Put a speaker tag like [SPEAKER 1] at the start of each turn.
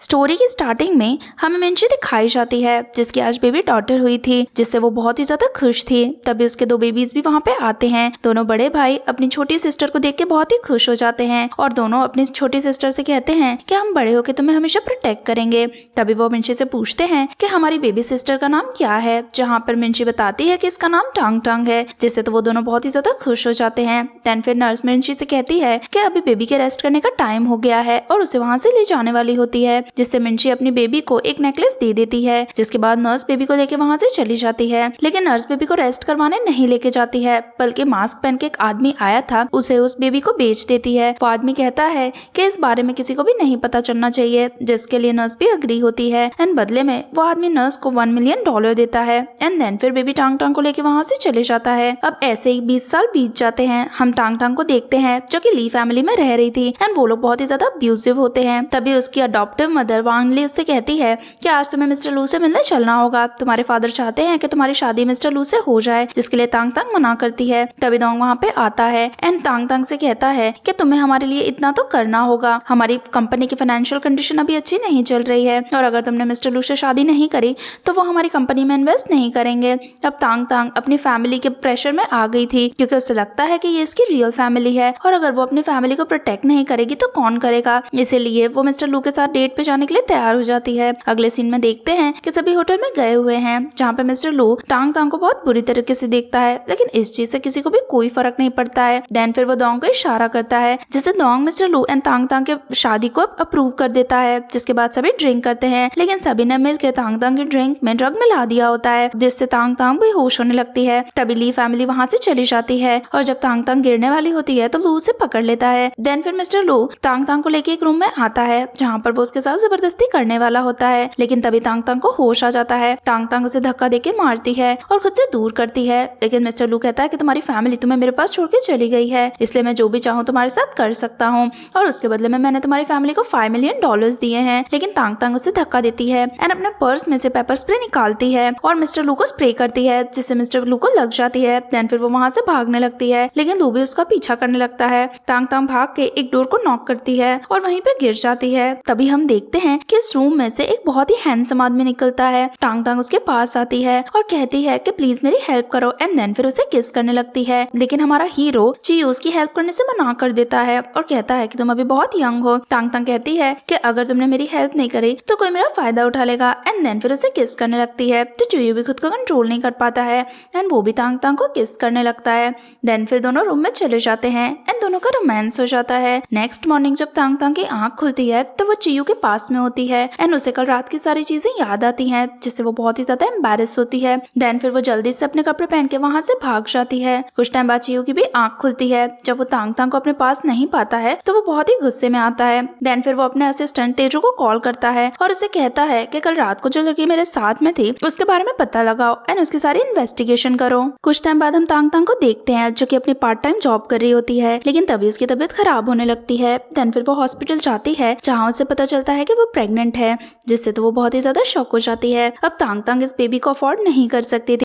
[SPEAKER 1] Story की starting में हमें मिंची दिखाई जाती है जिसकी आज बेबी डॉटर हुई थी, जिससे वो बहुत ही ज्यादा खुश थी। तभी उसके दो बेबीज भी वहाँ पे आते हैं। दोनों बड़े भाई अपनी छोटी सिस्टर को देख के बहुत ही खुश हो जाते हैं और दोनों अपनी छोटी सिस्टर से कहते हैं कि हम बड़े होकर तुम्हें हमेशा प्रोटेक्ट करेंगे। तभी वो मिंची से पूछते हैं कि हमारी बेबी सिस्टर का नाम क्या है, जहाँ पर मिंची बताती है कि इसका नाम टांग टांग है, जिससे तो वो दोनों बहुत ही ज्यादा खुश हो जाते हैं। देन फिर नर्स मिंची से कहती है कि अभी बेबी के रेस्ट करने का टाइम हो गया है और उसे वहाँ से ले जाने वाली होती है, जिससे मिंची अपनी बेबी को एक नेकलेस दे देती है। जिसके बाद नर्स बेबी को लेके वहाँ से चली जाती है, लेकिन नर्स बेबी को रेस्ट करवाने नहीं लेके जाती है, बल्कि मास्क पहन के एक आदमी आया था उसे उस बेबी को बेच देती है। वो आदमी कहता है कि इस बारे में किसी को भी नहीं पता चलना चाहिए, जिसके लिए नर्स भी अग्री होती है। एंड बदले में वो आदमी नर्स को $1 मिलियन देता है। एंड देन फिर बेबी टांग टांग को लेके वहाँ से चले जाता है। अब ऐसे ही 20 साल बीत जाते हैं। हम टांग टांग को देखते हैं जो कि ली फैमिली में रह रही थी एंड वो लोग बहुत ही ज्यादा अब्यूसिव होते हैं। तभी उसकी अडॉप्टिव मदर वांग ली उससे कहती है कि आज तुम्हें मिस्टर लू से मिलने चलना होगा, तुम्हारे फादर चाहते हैं कि तुम्हारी शादी मिस्टर लू से हो जाए, जिसके लिए तांग तांग मना करती है। तभी दोंग वहाँ पे आता है एंड तांग तांग से कहता है कि तुम्हें हमारे लिए इतना तो करना होगा, हमारी कंपनी की फाइनेंशियल कंडीशन अभी अच्छी नहीं चल रही है और अगर तुमने मिस्टर लू से शादी नहीं करी तो वो हमारी कंपनी में इन्वेस्ट नहीं करेंगे। अब तांग तांग अपनी फैमिली के प्रेशर में आ गई थी, क्योंकि उसे लगता है कि ये इसकी रियल फैमिली है और अगर वो अपनी फैमिली को प्रोटेक्ट नहीं करेगी तो कौन करेगा। इसीलिए वो मिस्टर लू के साथ डेट पे जाने के लिए तैयार हो जाती है। अगले सीन में देखते हैं कि सभी होटल में गए हुए हैं, जहाँ पे मिस्टर लू टांग तांग को बहुत बुरी तरीके से देखता है, लेकिन इस चीज से किसी को भी कोई फर्क नहीं पड़ता है। देन फिर वो दोंग को इशारा करता है, जिससे दोंग मिस्टर लू एंड तांग तांग के शादी को अप्रूव कर देता है। जिसके बाद सभी ड्रिंक करते हैं, लेकिन सभी ने मिलकर तांग तांग की ड्रिंक में ड्रग मिला दिया होता है, जिससे तांग तांग बेहोश होने लगती है। तभी ली फैमिली वहाँ से चली जाती है और जब तांग तांग गिरने वाली होती है तो लू उसे पकड़ लेता है। देन फिर मिस्टर लू तांग तांग को लेके एक रूम में आता है, जहाँ पर वो उसके साथ जबरदस्ती करने वाला होता है, लेकिन तभी तांग तांग को होश आ जाता है। तांग तांग उसे धक्का देके मारती है और खुद से दूर करती है, लेकिन मिस्टर लू कहता है कि तुम्हारी फैमिली तुम्हें मेरे पास छोड़ के चली गई है, इसलिए मैं जो भी चाहूँ तुम्हारे साथ कर सकता हूँ और उसके बदले में मैंने तुम्हारी फैमिली को $5 मिलियन दिए हैं। लेकिन तांग तांग उसे धक्का देती है एंड अपने पर्स में से पेपर स्प्रे निकालती है और मिस्टर लू को स्प्रे करती है, जिससे मिस्टर लू को लग जाती है। देन फिर वो वहाँ से भागने लगती है, लेकिन लू भी उसका पीछा करने लगता है। तांग तांग भाग के एक डोर को नॉक करती है और वहीं पे गिर जाती है। तभी हम देखते हैं कि इस रूम में से एक बहुत ही हैंडसम आदमी निकलता है। तांग तांग उसके पास आती है और कहती है कि प्लीज मेरी हेल्प करो एंड देन फिर उसे किस करने लगती है, लेकिन हमारा हीरो चियो उसकी हेल्प करने से मना कर देता है और कहता है कि तुम अभी बहुत यंग हो। तांग तांग कहती है कि अगर तुमने मेरी हेल्प नहीं करी तो कोई मेरा फायदा उठा लेगा एंड देन फिर उसे किस करने लगती है। तो चियो भी खुद को कंट्रोल नहीं कर पाता है एंड वो भी तांग तांग को किस करने लगता है। देन फिर दोनों रूम में चले जाते हैं एंड दोनों का रोमांस हो जाता है। नेक्स्ट मॉर्निंग जब तांग तांग की आंख खुलती है तो वो चियो के पास में होती है एंड उसे कल रात की सारी चीजें याद आती हैं, जिससे वो बहुत ही ज्यादा एम्बैरेस होती है। देन फिर वो जल्दी से अपने कपड़े पहन के वहाँ से भाग जाती है। कुछ टाइम बाद चियो की भी आंख खुलती है। जब वो तांग तांग को अपने पास नहीं पाता है तो वो बहुत ही गुस्से में आता है। देन फिर वो अपने असिस्टेंट तेजू को कॉल करता है और उसे कहता है कि कल रात को जो लड़की मेरे साथ में थी उसके बारे में पता लगाओ एंड उसकी सारी इन्वेस्टिगेशन करो। कुछ टाइम बाद हम तांग तांग को देखते हैं जो कि अपनी पार्ट टाइम जॉब कर रही होती है, लेकिन तभी उसकी तबीयत खराब होने लगती है। देन फिर वो हॉस्पिटल जाती है, जहाँ उसे पता चलता है कि वो प्रेग्नेंट है, जिससे तो वो बहुत ही ज्यादा शॉक हो जाती है। अब तांग तांग इस बेबी को अफोर्ड नहीं कर सकती थी,